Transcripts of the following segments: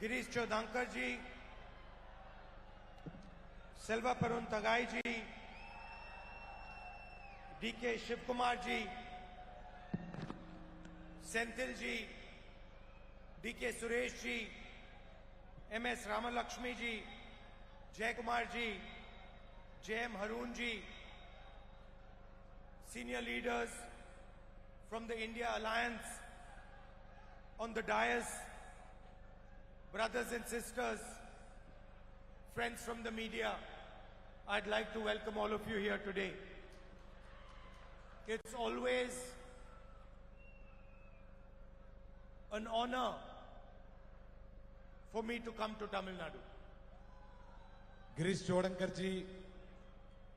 Girish Chodhankar ji, Selva Parun Tagai ji, D.K. Shivkumar ji, Senthil ji, D.K. Suresh ji, M.S. Ramalakshmi ji, Jay Kumar ji, J.M. Haroon ji, senior leaders from the India Alliance on the dais, brothers and sisters, friends from the media, I'd like to welcome all of you here today. It's always an honor for me to come to Tamil Nadu. Girish சோடங்கர்ஜி,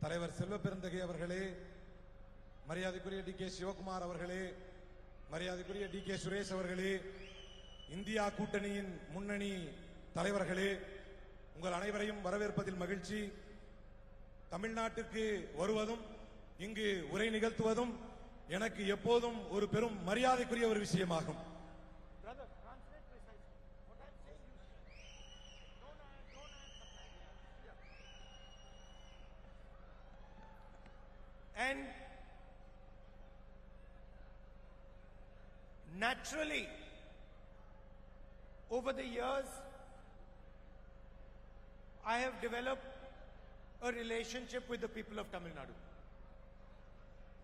தலைவர் செல்வ பெருந்தகை அவர்களே, மரியாதைக்குரிய DK. Sivakumar அவர்களே, மரியாதைக்குரிய DK. Suresh அவர்களே, India கூட்டணியின் முன்னணி தலைவர்களே, உங்கள் அனைவரையும் வரவேற்பதில் மகிழ்ச்சி. தமிழ்நாட்டிற்கு வருவதும் இங்கு உரை நிகழ்த்துவதும் எனக்கு எப்போதும் ஒரு பெரும் மரியாதைக்குரிய ஒரு விஷயமாகும். And naturally, over the years, I have developed a relationship with the people of Tamil Nadu.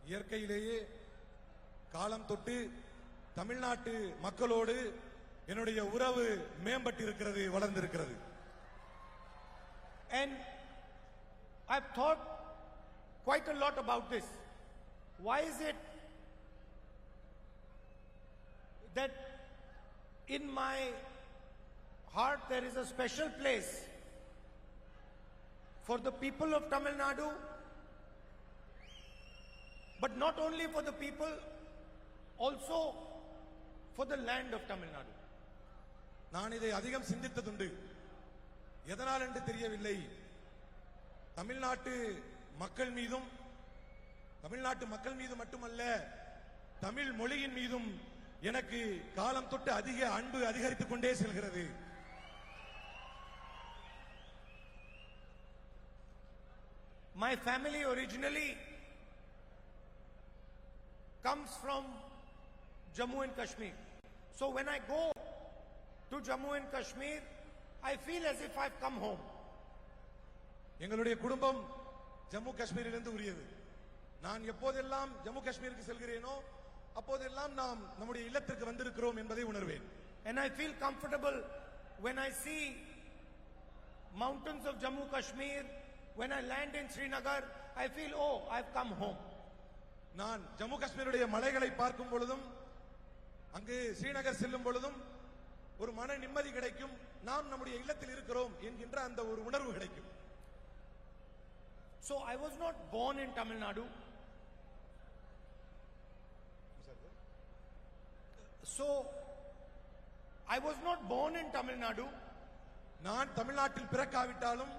இயற்கையிலேயே காலம் தொட்டு தமிழ்நாட்டு மக்களோடு என்னுடைய உறவு மேம்பட்டிருக்கிறது, வளர்ந்திருக்கிறது. And I've thought quite a lot about this. Why is it that in my heart there is a special place for the people of Tamil Nadu, but not only for the people, also for the land of Tamil Nadu? நான் இதை அதிகம் சிந்தித்ததுண்டு. எதனால் என்று தெரியவில்லை. தமிழ்நாட்டு மக்கள் மீதும், தமிழ்நாட்டு மக்கள் மீது மட்டுமல்ல, தமிழ் மொழியின் மீதும் எனக்கு காலம் தொட்டு அதிக அன்பு அதிகரித்துக் கொண்டே செல்கிறது. My family originally comes from Jammu and Kashmir. So when I go to Jammu and Kashmir, I feel as if I've come home. எங்களுடைய குடும்பம் ஜம்மு காஷ்மீரிலிருந்து உரியது. நான் எப்போதெல்லாம் ஜம்மு காஷ்மீருக்கு செல்கிறேனோ அப்போதெல்லாம் நாம் நம்முடைய இல்லத்திற்கு வந்திருக்கிறோம் என்பதை உணர்வேன். And I feel comfortable when I see mountains of Jammu Kashmir. When I land in Srinagar, I feel, oh, I've come home. நான் ஜம்மு காஷ்மீருடைய மலைகளை பார்க்கும் பொழுதும் அங்கு ஸ்ரீநகர் செல்லும் பொழுதும் ஒரு மன நிம்மதி கிடைக்கும். நாம் நம்முடைய இல்லத்தில் இருக்கிறோம் என்கின்ற அந்த ஒரு உணர்வு கிடைக்கும். So I was not born in Tamil Nadu. So I was not born in Tamil Nadu. நான் தமிழ்நாட்டில் பிறக்காவிட்டாலும்,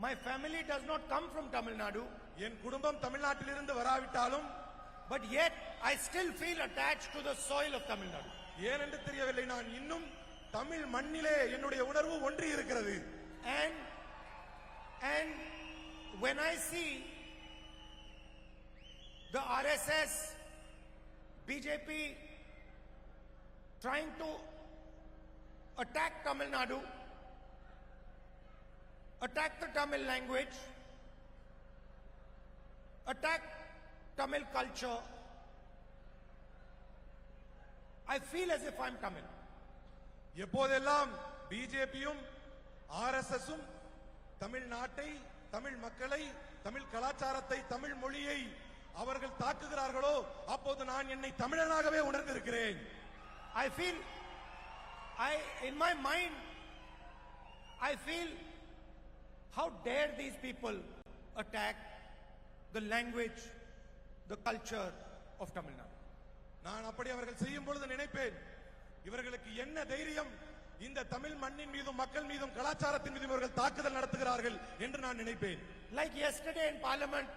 my family does not come from Tamil Nadu. என் குடும்பம் தமிழ்நாட்டிலிருந்து வராவிட்டாலும், but yet I still feel attached to the soil of Tamil Nadu. ஏன் என்று தெரியவில்லை, நான் இன்னும் தமிழ் மண்ணிலே என்னுடைய உணர்வு ஒன்றி இருக்கிறது. And when I see the RSS, BJP trying to attack Tamil Nadu, attack the Tamil language, attack Tamil culture, I feel as if I'm Tamil. எப்போதெல்லாம் பிஜேபியும் ஆர்எஸ்எஸும் தமிழ்நாட்டை, தமிழ் மக்களை, தமிழ் கலாச்சாரத்தை, தமிழ் மொழியை அவர்கள் தாக்குகிறார்களோ அப்போது நான் என்னை தமிழனாகவே உணர்ந்திருக்கிறேன். In my mind, I feel, how dare these people attack the language, the culture of Tamil Nadu? நான் அப்படி அவர்கள் செய்யும் பொழுது நினைப்பேன், இவர்களுக்கு என்ன தைரியம் இந்த தமிழ் மண்ணின் மீதும் மக்கள் மீதும் கலாச்சாரத்தின் மீதும் இவர்கள் தாக்குதல் நடத்துகிறார்கள் என்று நான் நினைப்பேன். Like yesterday in Parliament,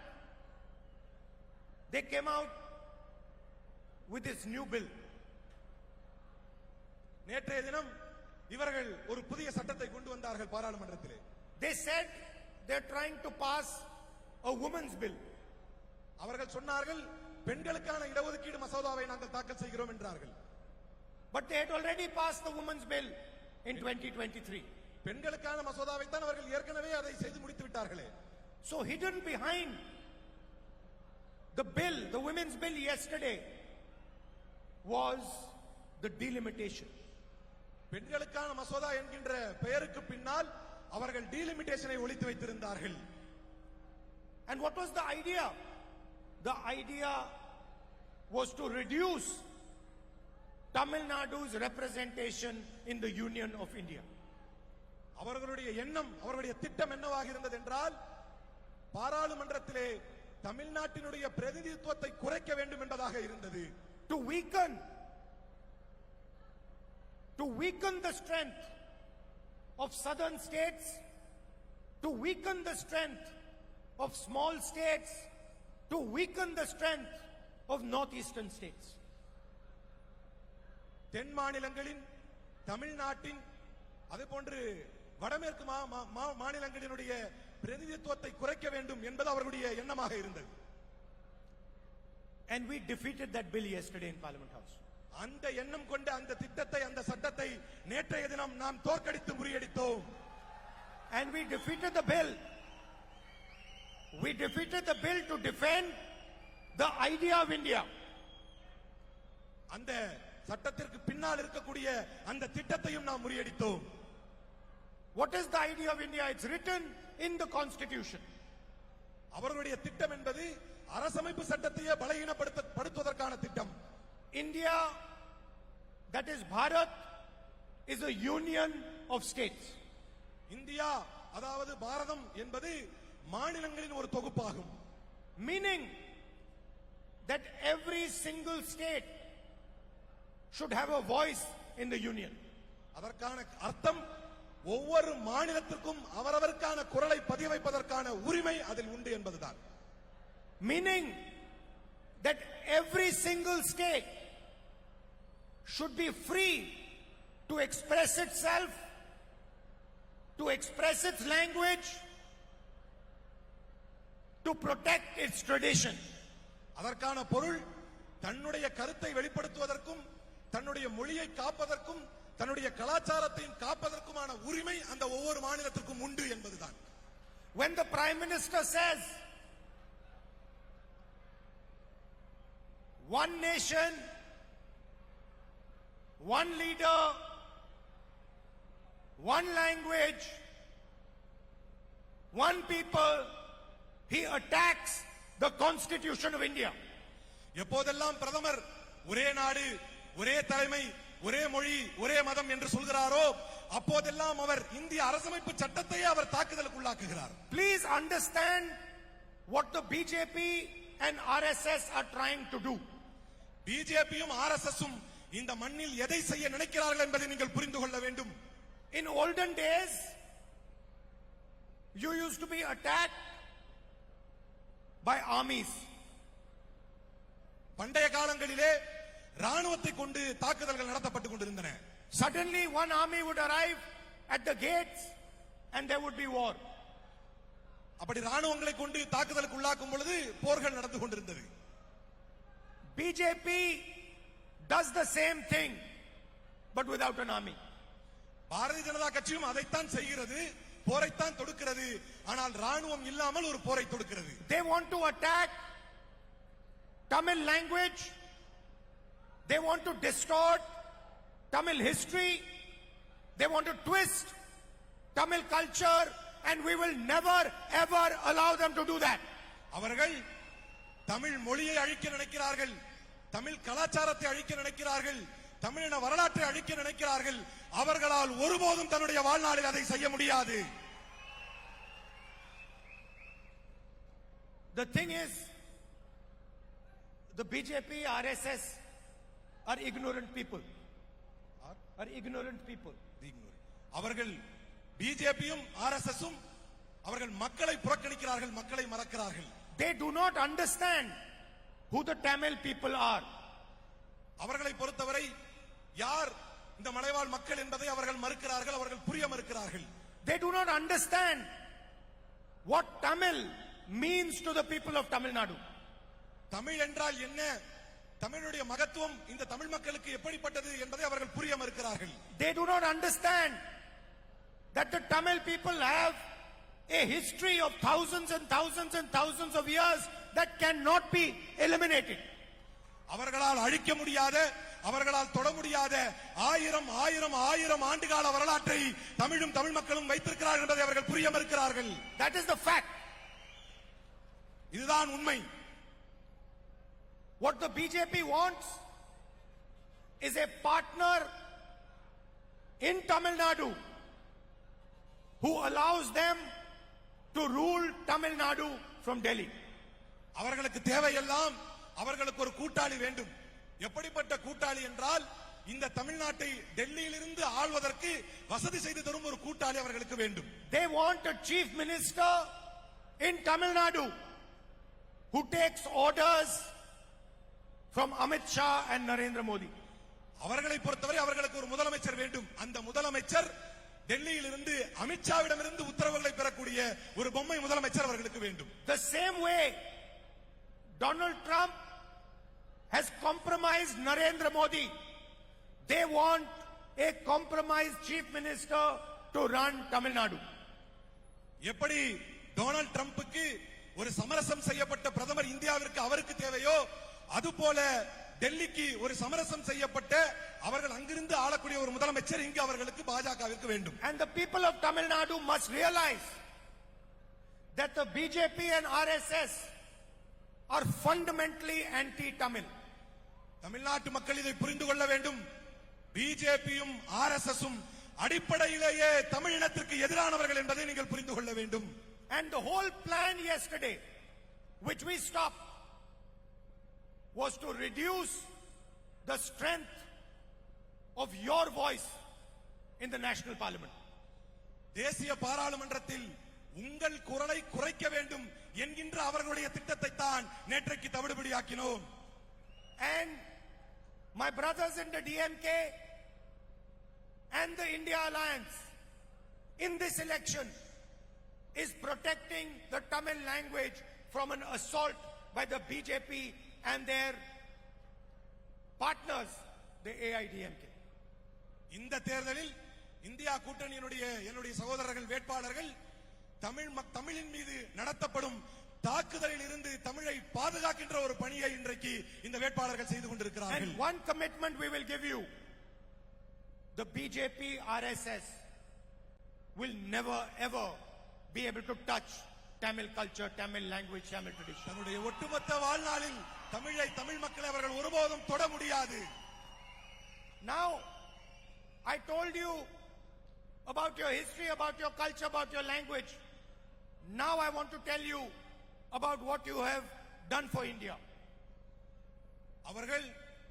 they came out with this new bill. நேற்றைய தினம் இவர்கள் ஒரு புதிய சட்டத்தை கொண்டு வந்தார்கள் பாராளுமன்றத்திலே. They said they're trying to pass a women's bill. அவர்கள் சொன்னார்கள் பெண்களுக்கான இடஒதுக்கீடு மசோதாவை நாங்கள் தாக்கல் செய்கிறோம் என்றார்கள். But they had already passed the women's bill in 2023. பெண்களுக்கான மசோதாவை தான் அவர்கள் ஏற்கனவே அதை செய்து முடித்து விட்டார்களே. So hidden behind the bill, the women's bill yesterday, was the delimitation. பெண்களுக்கான மசோதா என்கின்ற பெயருக்கு பின்னால் அவர்கள் டீலிமிட்டேஷனை ஒளித்து வைத்திருந்தார்கள். And what was the idea? The idea was to reduce Tamil Nadu's representation in the Union of India. அவர்களுடைய எண்ணம், அவர்களுடைய திட்டம் என்னவாக இருந்தது என்றால் பாராளுமன்றத்திலே தமிழ்நாட்டினுடைய பிரதிநிதித்துவத்தை குறைக்க வேண்டும் என்பதாக இருந்தது. To weaken the strength of southern states, to weaken the strength of small states, to weaken the strength of northeastern states. தென் மாநிலங்களின், தமிழ்நாட்டின், அதேபோன்று வடமேற்கு மாநிலங்களினுடைய பிரதிநிதித்துவத்தை குறைக்க வேண்டும் என்பது அவர்களுடைய எண்ணமாக இருந்தது. And we defeated that bill yesterday in Parliament House. அந்த எண்ணம் கொண்ட அந்த திட்டத்தை, அந்த சட்டத்தை நேற்றைய தினம் நாம் தோற்கடித்து முறியடித்தோம். And we defeated the bill. We defeated the bill to defend the idea of India. அந்த சட்டத்திற்கு பின்னால் இருக்கக்கூடிய அந்த திட்டத்தையும் நாம் முறியடித்தோம். What is the idea of India? It's written in the Constitution. அவர்களுடைய திட்டம் என்பது அரசமைப்பு சட்டத்தையே பலகீனப்படுத்துவதற்கான திட்டம். India, that is Bharat, is a union of states. India, அதாவது பாரதம் என்பது மாநிலங்களின் ஒரு தொகுப்பாகும். Meaning that every single state should have a voice in the union. அதற்கான அர்த்தம் ஒவ்வொரு மாநிலத்திற்கும் அவரவருக்கான குரலை பதிய வைப்பதற்கான உரிமை அதில் உண்டு என்பதுதான். Meaning that every single state should be free to express itself, to express its language, to protect its tradition. அதற்கான பொருள் தன்னுடைய கருத்தை வெளிப்படுத்துவதற்கும், தன்னுடைய மொழியை காப்பதற்கும், தன்னுடைய கலாச்சாரத்தையும் காப்பதற்குமான உரிமை அந்த ஒவ்வொரு மாநிலத்திற்கும் உண்டு என்பதுதான். When the Prime Minister says, one nation, one leader, one language, one people, he attacks the Constitution of India. எப்போதெல்லாம் பிரதமர் ஒரே நாடு, ஒரே தலைமை, ஒரே மொழி, ஒரே மதம் என்று சொல்கிறாரோ அப்போதெல்லாம் அவர் இந்திய அரசமைப்பு சட்டத்தையே அவர் தாக்குதலுக்கு உள்ளாக்குகிறார். Please understand what the BJP and RSS are trying to do. பிஜேபியும் ஆர்எஸ்எஸும் இந்த மண்ணில் எதை செய்ய நினைக்கிறார்கள் என்பதை நீங்கள் புரிந்து கொள்ள வேண்டும். In olden days, you used to be attacked by armies. பண்டைய காலங்களிலே ராணுவத்தை கொண்டு தாக்குதல்கள் நடத்தப்பட்டுக் கொண்டிருந்தன. Suddenly one army would arrive at the gates and there would be war. அப்படி ராணுவங்களை கொண்டு தாக்குதலுக்கு உள்ளாக்கும் பொழுது போர்கள் நடந்து கொண்டிருந்தது. BJP does the same thing but without an army. Bharatiya Janata கட்சியும் அதைத்தான் செய்கிறது, போரைத்தான் தொடுக்கிறது. ஆனால் ராணுவம் இல்லாமல் ஒரு போரை தொடுக்கிறது. They want to attack Tamil language. They want to distort Tamil history. They want to twist Tamil culture, and we will never ever allow them to do that. அவர்கள் தமிழ் மொழியை அழிக்க நினைக்கிறார்கள், தமிழ் கலாச்சாரத்தை அழிக்க நினைக்கிறார்கள், தமிழின வரலாற்றை அழிக்க நினைக்கிறார்கள். அவர்களால் ஒருபோதும் தன்னுடைய வாழ்நாளில் அதை செய்ய முடியாது. The thing is, the BJP, RSS are ignorant people. Are ignorant people. அவர்கள் பிஜேபியும் ஆர்எஸ்எஸும் அவர்கள் மக்களை புறக்கணிக்கிறார்கள், மக்களை மறக்கிறார்கள். They do not understand who the Tamil people are. அவர்களை பொறுத்தவரை யார் இந்த மலைவாழ் மக்கள் என்பதை அவர்கள் மறுக்கிறார்கள், அவர்கள் புரிய மறுக்கிறார்கள். They do not understand what Tamil means to the people of Tamil Nadu. Tamil என்றால் என்ன, தமிழுடைய மகத்துவம் இந்த தமிழ் மக்களுக்கு எப்படிப்பட்டது என்பதை அவர்கள் புரிய மறுக்கிறார்கள். They do not understand that the Tamil people have a history of thousands and thousands and thousands of years that cannot be eliminated. அவர்களால் அழிக்க முடியாத, அவர்களால் தொட முடியாத ஆயிரம் ஆயிரம் ஆயிரம் ஆண்டுகால வரலாற்றை தமிழும் தமிழ் மக்களும் வைத்திருக்கிறார்கள் என்பதை அவர்கள் புரிய மறுக்கிறார்கள். That is the fact. இதுதான் உண்மை. What the BJP wants is a partner in Tamil Nadu who allows them to rule Tamil Nadu from Delhi. அவர்களுக்கு தேவையெல்லாம் அவர்களுக்கு ஒரு கூட்டாளி வேண்டும். எப்படிப்பட்ட கூட்டாளி என்றால் இந்த தமிழ்நாட்டை டெல்லியிலிருந்து ஆள்வதற்கு வசதி செய்து தரும் ஒரு கூட்டாளி அவர்களுக்கு வேண்டும். They want a chief minister in Tamil Nadu who takes orders from Amit Shah and Narendra Modi. அவர்களை பொறுத்தவரை அவர்களுக்கு ஒரு முதலமைச்சர் வேண்டும். அந்த முதலமைச்சர் டெல்லியிலிருந்து அமித்ஷாவிடமிருந்து உத்தரவுகளை பெறக்கூடிய ஒரு பொம்மை முதலமைச்சர் அவர்களுக்கு வேண்டும். The same way Donald Trump has compromised Narendra Modi, they want a compromised chief minister to run Tamil Nadu. எப்படி டொனால்ட் ட்ரம்புக்கு ஒரு சமரசம் செய்யப்பட்ட பிரதமர் இந்தியாவிற்கு அவருக்கு தேவையோ, அதுபோல டெல்லிக்கு ஒரு சமரசம் செய்யப்பட்ட அவர்கள் அங்கிருந்து ஆளக்கூடிய ஒரு முதலமைச்சர் இங்கு அவர்களுக்கு பாஜகவிற்கு வேண்டும். And the people of Tamil Nadu must realize that the BJP and RSS are fundamentally anti-Tamil. தமிழ்நாட்டு மக்கள் இதை புரிந்து கொள்ள வேண்டும். பிஜேபியும் ஆர்எஸ்எஸும் அடிப்படையிலேயே தமிழினத்திற்கு எதிரானவர்கள் என்பதை நீங்கள் புரிந்து கொள்ள வேண்டும். And the whole plan yesterday, which we stopped, was to reduce the strength of your voice in the national parliament. தேசிய பாராளுமன்றத்தில் உங்கள் குரலை குறைக்க வேண்டும் என்கின்ற அவர்களுடைய திட்டத்தை தான் நேற்றைக்கு தவிடுபடியாக்கினோம். And my brothers in the DMK and the India Alliance in this election is protecting the Tamil language from an assault by the BJP and their partners, the AIDMK. இந்த தேர்தலில் இந்தியா கூட்டணியினுடைய என்னுடைய சகோதரர்கள் வேட்பாளர்கள் தமிழின் மீது நடத்தப்படும் தாக்குதலில் இருந்து தமிழை பாதுகாக்கின்ற ஒரு பணியை இன்றைக்கு இந்த வேட்பாளர்கள் செய்து கொண்டிருக்கிறார்கள். And one commitment we will give you: the BJP RSS will never ever be able to touch Tamil culture, Tamil language, Tamil tradition. தன்னுடைய ஒட்டுமொத்த வாழ்நாளில் தமிழை, தமிழ் மக்களை அவர்கள் ஒருபோதும் தொட முடியாது. Now, I told you about your history, about your culture, about your language. Now I want to tell you about what you have done for India. அவர்கள்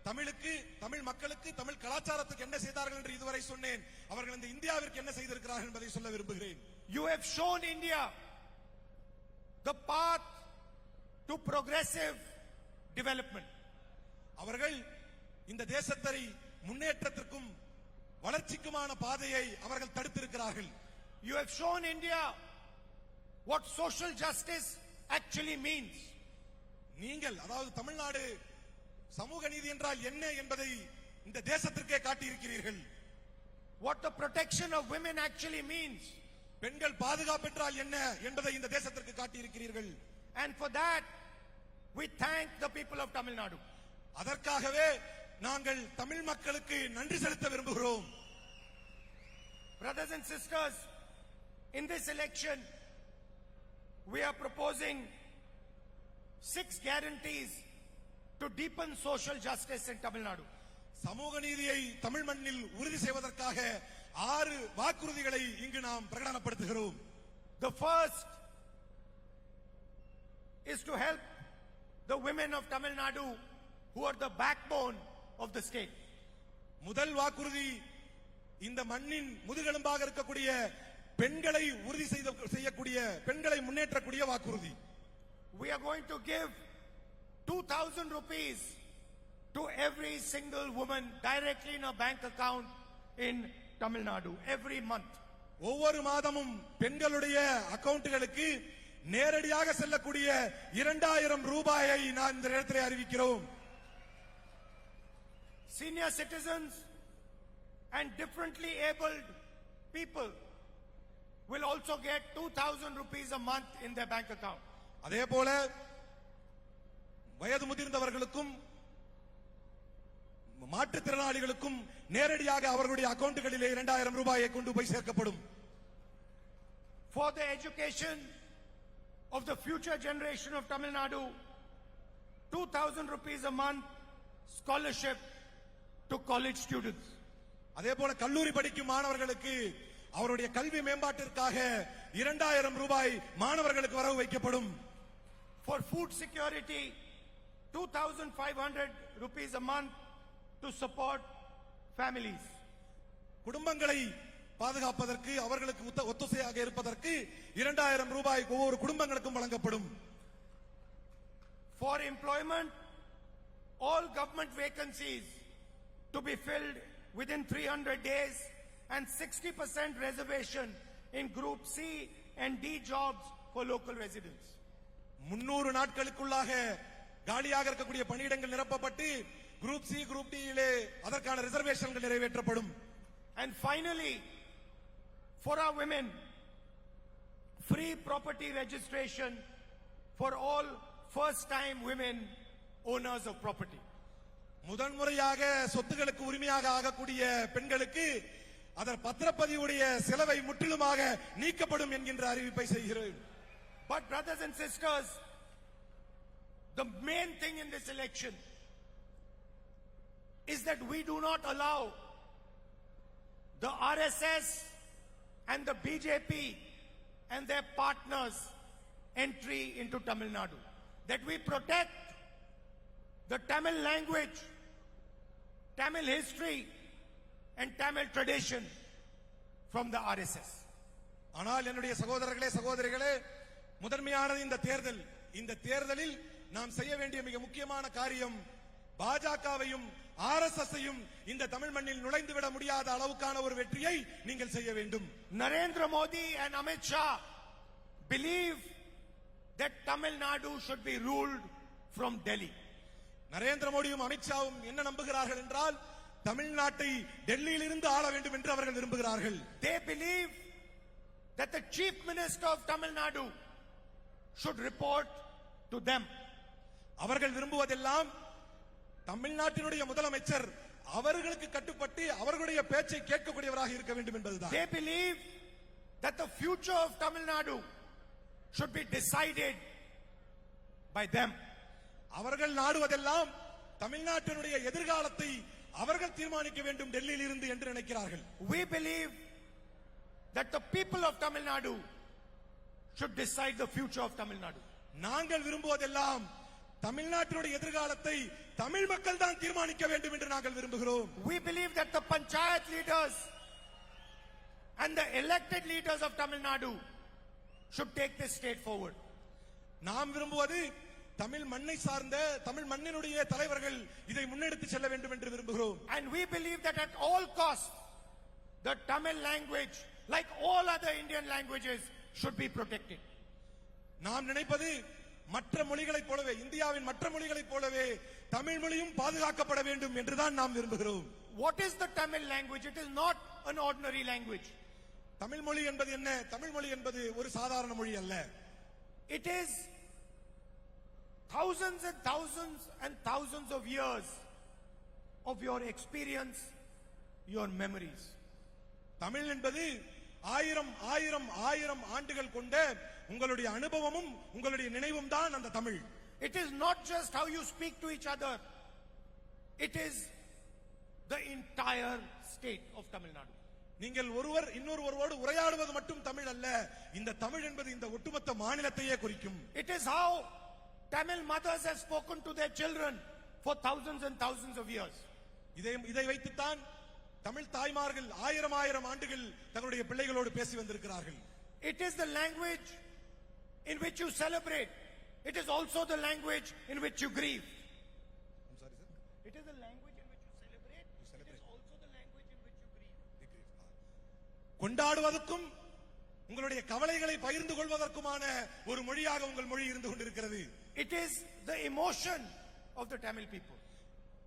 தமிழுக்கு, தமிழ் மக்களுக்கு, தமிழ் கலாச்சாரத்துக்கு என்ன செய்தார்கள் என்று இதுவரை சொன்னேன். அவர்கள் இந்த இந்தியாவிற்கு என்ன செய்திருக்கிறார்கள் என்பதை சொல்ல விரும்புகிறேன். You have shown India the path to progressive development. அவர்கள் இந்த தேசத்தை முன்னேற்றத்திற்கும் வளர்ச்சிக்குமான பாதையை அவர்கள் தடுத்திருக்கிறார்கள். You have shown India what social justice actually means. நீங்கள், அதாவது தமிழ்நாடு சமூக நீதி என்றால் என்ன என்பதை இந்த தேசத்திற்கே காட்டியிருக்கிறீர்கள். What the protection of women actually means. பெண்கள் பாதுகாப்பு என்றால் என்ன என்பதை இந்த தேசத்திற்கு காட்டியிருக்கிறீர்கள். And for that we thank the people of Tamil Nadu. அதற்காகவே நாங்கள் தமிழ் மக்களுக்கு நன்றி செலுத்த விரும்புகிறோம். Brothers and sisters, in this election we are proposing 6 guarantees to deepen social justice in Tamil Nadu. சமூக நீதியை தமிழ் மண்ணில் உறுதி செய்வதற்காக 6 வாக்குறுதிகளை இங்கு நாம் பிரகடனப்படுத்துகிறோம். The first is to help the women of Tamil Nadu who are the backbone of the state. முதல் வாக்குறுதி இந்த மண்ணின் முதுகெலும்பாக இருக்கக்கூடிய பெண்களை உறுதி செய்யக்கூடிய, பெண்களை முன்னேற்றக்கூடிய வாக்குறுதி. We are going to give 2,000 rupees to every single woman directly in a bank account in Tamil Nadu every month. ஒவ்வொரு மாதமும் பெண்களுடைய அக்கவுண்ட்களுக்கு நேரடியாக செல்லக்கூடிய 2000 ரூபாயை நான் இந்த நேரத்தில் அறிவிக்கிறோம். Senior citizens and differently abled people will also get 2,000 rupees a month in their bank account. அதேபோல வயது முதிர்ந்தவர்களுக்கும் மாற்றுத்திறனாளிகளுக்கும் நேரடியாக அவர்களுடைய அக்கவுண்ட்களிலே 2000 ரூபாயை கொண்டு போய் சேர்க்கப்படும். For the education of the future generation of Tamil Nadu, 2,000 rupees a month scholarship to college students. அதேபோல கல்லூரி படிக்கும் மாணவர்களுக்கு அவருடைய கல்வி மேம்பாட்டிற்காக 2000 ரூபாய் மாணவர்களுக்கு வரவு வைக்கப்படும். For food security, 2,500 rupees a month to support families. குடும்பங்களை பாதுகாப்பதற்கு அவர்களுக்கு ஒத்துழையாக இருப்பதற்கு 2000 ரூபாய் ஒவ்வொரு குடும்பங்களுக்கும் வழங்கப்படும். For employment, all government vacancies to be filled within 300 days and 60% reservation in Group C and D jobs for local residents. 300 நாட்களுக்குள்ளாக காலியாக இருக்கக்கூடிய பணியிடங்கள் நிரப்பப்பட்டு குரூப் சி குரூப் டி இலே அதற்கான ரிசர்வேஷன்கள் நிறைவேற்றப்படும். And finally, for our women, free property registration for all first time women owners of property. முதன்முறையாக சொத்துக்களுக்கு உரிமையாக ஆகக்கூடிய பெண்களுக்கு அதன் பத்திரப்பதிவுடைய செலவை முற்றிலுமாக நீக்கப்படும் என்கின்ற அறிவிப்பை செய்கிறேன். But brothers and sisters, the main thing in this election is that we do not allow the RSS and the BJP and their partners entry into Tamil Nadu. That we protect the Tamil language, Tamil history and Tamil tradition from the RSS. ஆனால் என்னுடைய சகோதரர்களே சகோதரிகளே, முதன்மையானது இந்த தேர்தலில் நாம் செய்ய வேண்டிய மிக முக்கியமான காரியம் பாஜகவையும் ஆர்எஸ்எஸ்ஸையும் இந்த தமிழ் மண்ணில் நுழைந்து விட முடியாத அளவுக்கான ஒரு வெற்றியை நீங்கள் செய்ய வேண்டும். Narendra Modi and Amit Shah believe that Tamil Nadu should be ruled from Delhi. Narendra மோடியும் அமித்ஷாவும் என்ன நம்புகிறார்கள் என்றால் தமிழ்நாட்டை டெல்லியில் இருந்து ஆள வேண்டும் என்று அவர்கள் விரும்புகிறார்கள். They believe that the chief minister of Tamil Nadu should report to them. அவர்கள் விரும்புவதெல்லாம் தமிழ்நாட்டினுடைய முதலமைச்சர் அவர்களுக்கு கட்டுப்பட்டு அவர்களுடைய பேச்சை கேட்கக்கூடியவராக இருக்க வேண்டும் என்பதுதான். They believe that the future of Tamil Nadu should be decided by them. அவர்கள் நாடுவதெல்லாம் தமிழ்நாட்டினுடைய எதிர்காலத்தை அவர்கள் தீர்மானிக்க வேண்டும் டெல்லியில் இருந்து என்று நினைக்கிறார்கள். We believe that the people of Tamil Nadu should decide the future of Tamil Nadu. நாங்கள் விரும்புவதெல்லாம் தமிழ்நாட்டினுடைய எதிர்காலத்தை தமிழ் மக்கள் தான் தீர்மானிக்க வேண்டும் என்று நாங்கள் விரும்புகிறோம். We believe that the panchayat leaders and the elected leaders of Tamil Nadu should take this state forward. நாம் விரும்புவது தமிழ் மண்ணை சார்ந்த தமிழ் மண்ணினுடைய தலைவர்கள் இதை முன்னெடுத்து செல்ல வேண்டும் என்று விரும்புகிறோம். And we believe that at all costs the Tamil language, like all other Indian languages, should be protected. நாம் நினைப்பது மற்ற மொழிகளைப் போலவே இந்தியாவின் மற்ற மொழிகளைப் போலவே தமிழ் மொழியும் பாதுகாக்கப்பட வேண்டும் என்றுதான் நாம் விரும்புகிறோம். What is the Tamil language? It is not an ordinary language. Tamil மொழி என்பது என்ன? தமிழ் மொழி என்பது ஒரு சாதாரண மொழி அல்ல. It is thousands and thousands and thousands of years of your experience, your memories. Tamil என்பது ஆயிரம் ஆயிரம் ஆயிரம் ஆண்டுகள் கொண்ட உங்களுடைய அனுபவமும் உங்களுடைய நினைவும் தான் அந்த Tamil. It is not just how you speak to each other. It is the entire state of Tamil Nadu. நீங்கள் ஒருவர் இன்னொருவரோடு உரையாடுவது மட்டும் தமிழ் அல்ல. இந்த தமிழ் என்பது இந்த ஒட்டுமொத்த மாநிலத்தையே குறிக்கும். It is how Tamil mothers have spoken to their children for thousands and thousands of years. இதை வைத்துத்தான் தமிழ் தாய்மார்கள் ஆயிரம் ஆயிரம் ஆண்டுகள் தங்களுடைய பிள்ளைகளோடு பேசி வந்திருக்கிறார்கள். It is the language in which you celebrate. It is also the language in which you grieve. I'm sorry, sir. It is the language in which you celebrate. It is also the language in which you grieve. கொண்டாடுவதற்கும் உங்களுடைய கவலைகளை பகிர்ந்து கொள்வதற்குமான ஒரு மொழியாக உங்கள் மொழி இருந்து கொண்டிருக்கிறது. It is the emotion of the Tamil people.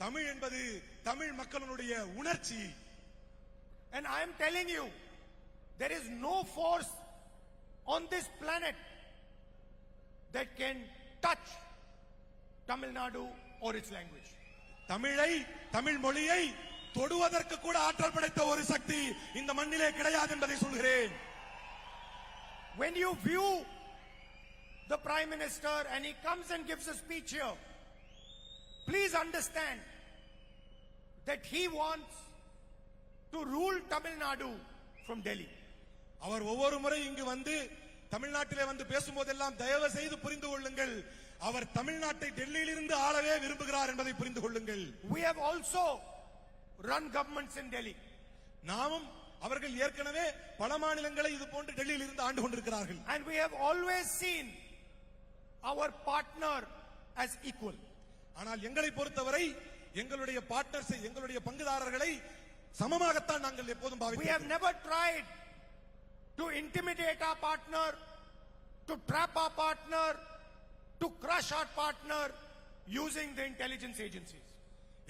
Tamil என்பது தமிழ் மக்களுடைய உணர்ச்சி. And I am telling you, there is no force on this planet that can touch Tamil Nadu or its language. தமிழை, தமிழ் மொழியை தொடுவதற்கு கூட ஆற்றல் படைத்த ஒரு சக்தி இந்த மண்ணிலே கிடையாது என்பதை சொல்கிறேன். When you view the Prime Minister and he comes and gives a speech here, please understand that he wants to rule Tamil Nadu from Delhi. அவர் ஒவ்வொரு முறை இங்கு வந்து தமிழ்நாட்டிலே வந்து பேசும்போதெல்லாம் தயவு செய்து புரிந்து கொள்ளுங்கள், அவர் தமிழ்நாட்டை டெல்லியிலிருந்து ஆளவே விரும்புகிறார் என்பதை புரிந்து கொள்ளுங்கள். We have also run governments in Delhi. நாமும் அவர்கள் ஏற்கனவே பல மாநிலங்களை இது போன்று டெல்லியில் இருந்து ஆண்டு கொண்டிருக்கிறார்கள். And we have always seen our partner as equal. ஆனால் எங்களை பொறுத்தவரை எங்களுடைய பார்ட்னர்ஸ், எங்களுடைய பங்குதாரர்களை சமமாகத்தான் நாங்கள் எப்போதும் We பாவிக்கிறோம். have never tried to intimidate our partner, to trap our partner, to crush our partner using the intelligence agencies.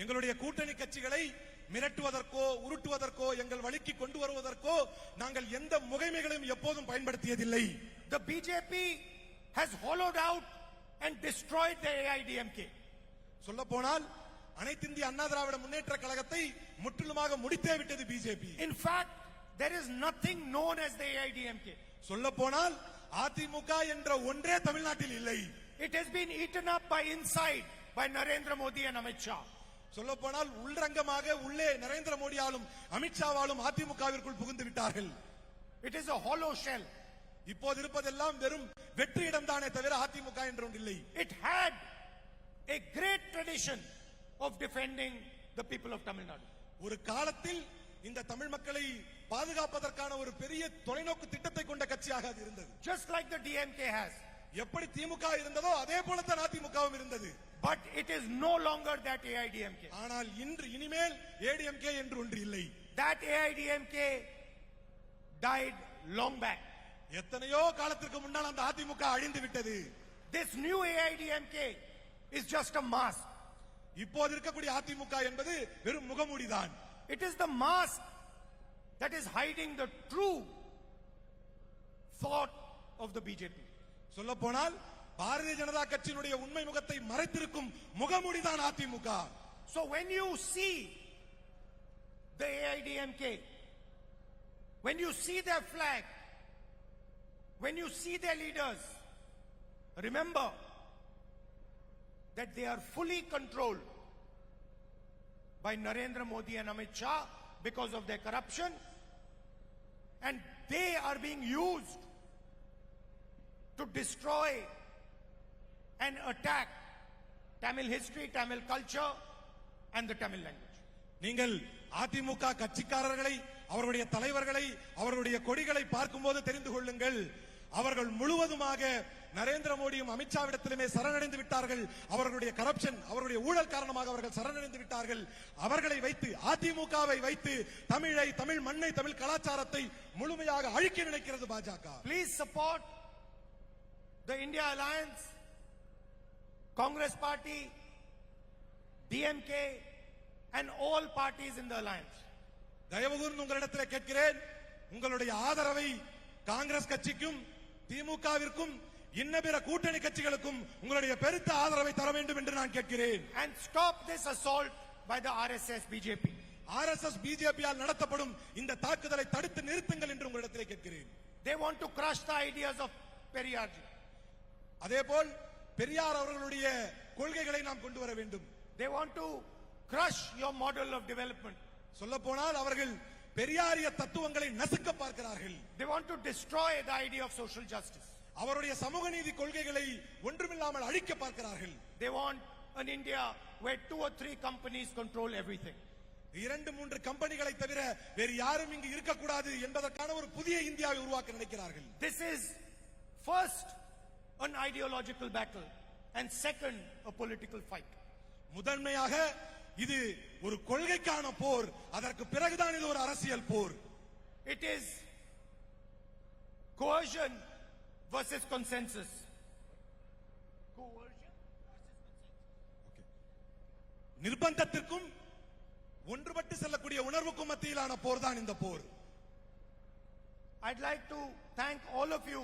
எங்களுடைய கூட்டணி கட்சிகளை மிரட்டுவதற்கோ உருட்டுவதற்கோ எங்கள் வழிக்கு கொண்டு வருவதற்கோ நாங்கள் எந்த முகைமைகளையும் எப்போதும் பயன்படுத்தியதில்லை. The BJP has hollowed out and destroyed the AIDMK. சொல்லப்போனால் அனைத்து இந்திய அண்ணா திராவிட முன்னேற்ற கழகத்தை முற்றிலுமாக முடித்தே விட்டது BJP. In fact, there is nothing known as the AIDMK. சொல்லப்போனால் அதிமுக என்ற ஒன்றே தமிழ்நாட்டில் இல்லை. It has been eaten up by inside by Narendra Modi and Amit Shah. சொல்லப்போனால் உள்ரங்கமாக உள்ளே நரேந்திர மோடியாலும் அமித்ஷாவாலும் அதிமுகவிற்குள் புகுந்து விட்டார்கள். It is a hollow shell. இப்போது இருப்பதெல்லாம் வெறும் வெற்றிடம் தானே தவிர அதிமுக என்று ஒன்று இல்லை. It had a great tradition of defending the people of Tamil Nadu. ஒரு காலத்தில் இந்த தமிழ் மக்களை பாதுகாப்பதற்கான ஒரு பெரிய தொலைநோக்கு திட்டத்தை கொண்ட கட்சியாக அது இருந்தது. Just like the DMK has. எப்படி திமுக இருந்ததோ அதே போலத்தான் அதிமுகவும் இருந்தது. But it is no longer that AIDMK. ஆனால் இனிமேல் ஏடிஎம்கே என்று ஒன்று இல்லை. That AIDMK died long back. எத்தனையோ காலத்திற்கு முன்னால் அந்த அதிமுக அழிந்து விட்டது. This new AIDMK is just a mask. இப்போது இருக்கக்கூடிய அதிமுக என்பது வெறும் முகமூடிதான். It is the mask that is hiding the true thought of the BJP. சொல்லப்போனால் பாரதிய ஜனதா கட்சியினுடைய உண்மை முகத்தை மறைத்திருக்கும் முகமூடிதான் AIADMK. So when you see the AIDMK, when you see their flag, when you see their leaders, remember that they are fully controlled by Narendra Modi and Amit Shah because of their corruption, and they are being used to destroy and attack Tamil history, Tamil culture and the Tamil language. நீங்கள் அதிமுக கட்சிக்காரர்களை, அவருடைய தலைவர்களை, அவருடைய கொடிகளை பார்க்கும்போது தெரிந்து கொள்ளுங்கள், அவர்கள் முழுவதுமாக நரேந்திர மோடியும் அமித்ஷாவிடத்திலுமே சரணடைந்து விட்டார்கள். அவர்களுடைய கரப்ஷன், அவருடைய ஊழல் காரணமாக அவர்கள் சரணடைந்து விட்டார்கள். அவர்களை வைத்து, அதிமுகவை வைத்து தமிழை, தமிழ் மண்ணை, தமிழ் கலாச்சாரத்தை முழுமையாக அழிக்க நினைக்கிறது பாஜக. Please support the India Alliance, Congress Party, DMK and all parties in the alliance. தயவு கூர்ந்து உங்களிடத்தில் கேட்கிறேன், உங்களுடைய ஆதரவை காங்கிரஸ் கட்சிக்கும் திமுகவிற்கும் இன்ன பிற கூட்டணி கட்சிகளுக்கும் உங்களுடைய பெருத்த ஆதரவை தர வேண்டும் என்று நான் கேட்கிறேன். And stop this assault by the RSS BJP. RSS BJP-யால் நடத்தப்படும் இந்த தாக்குதலை தடுத்து நிறுத்துங்கள் என்று உங்களிடத்தில் கேட்கிறேன். They want to crush the ideas of Periyar ji. அதேபோல் பெரியார் அவர்களுடைய கொள்கைகளை நாம் கொண்டு வர வேண்டும். They want to crush your model of development. சொல்லப்போனால் அவர்கள் பெரியாரிய தத்துவங்களை நசுக்க பார்க்கிறார்கள். They want to destroy the idea of social justice. அவருடைய சமூக நீதி கொள்கைகளை ஒன்றுமில்லாமல் அழிக்க பார்க்கிறார்கள். They want an India where 2 or 3 companies control everything. 2-3 கம்பெனிகளை தவிர வேறு யாரும் இங்கு இருக்கக்கூடாது என்பதற்கான ஒரு புதிய இந்தியாவை உருவாக்க நினைக்கிறார்கள். This is first an ideological battle and second a political fight. முதன்மையாக இது ஒரு கொள்கைக்கான போர், அதற்கு பிறகுதான் இது ஒரு அரசியல் போர். It is coercion versus consensus. Coercion versus consensus. நிர்பந்தத்திற்கும் ஒன்றுபட்டு செல்லக்கூடிய உணர்வுக்கும் மத்தியிலான போர் தான் இந்த போர். I'd like to thank all of you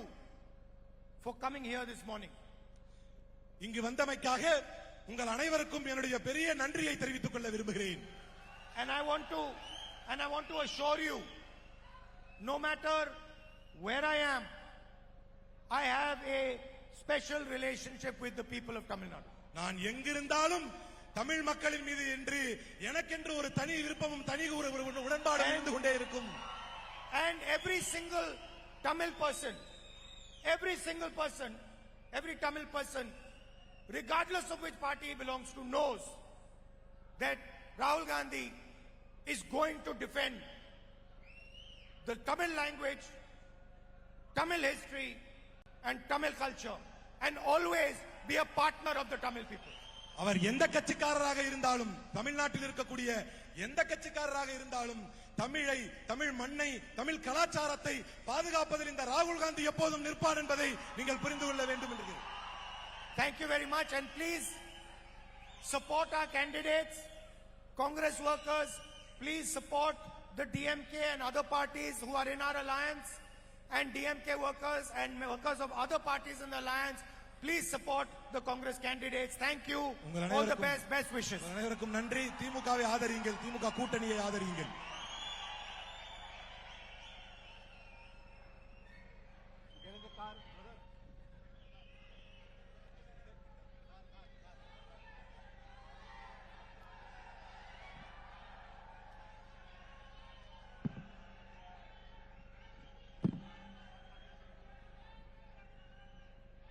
for coming here this morning. இங்கு வந்தமைக்காக உங்கள் அனைவருக்கும் என்னுடைய பெரிய நன்றியை தெரிவித்துக் கொள்ள விரும்புகிறேன். And I want to assure you, no matter where I am, I have a special relationship with the people of Tamil Nadu. நான் எங்கிருந்தாலும் தமிழ் மக்களின் மீது என்று எனக்கென்று ஒரு தனி விருப்பமும் தனி உடன்பாடும் இருந்து கொண்டே இருக்கும். And every single Tamil person, every Tamil person, regardless of which party he belongs to, knows that Rahul Gandhi is going to defend the Tamil language, Tamil history, and Tamil culture, and always be a partner of the Tamil people. அவர் எந்த கட்சிக்காரராக இருந்தாலும், தமிழ்நாட்டில் இருக்கக்கூடிய எந்த கட்சிக்காரராக இருந்தாலும், தமிழை, தமிழ் மண்ணை, தமிழ் கலாச்சாரத்தை பாதுகாப்பதில் இந்த ராகுல் காந்தி எப்போதும் நிற்பார் என்பதை நீங்கள் புரிந்து கொள்ள வேண்டும் என்று. Thank you very much, and please support our candidates. Congress workers, please support the DMK and other parties who are in our alliance, and DMK workers and workers of other parties in the alliance, please support the Congress candidates. Thank you. All the best wishes. அனைவருக்கும் நன்றி. திமுகவை ஆதரியுங்கள், திமுக கூட்டணியை ஆதரியுங்கள்.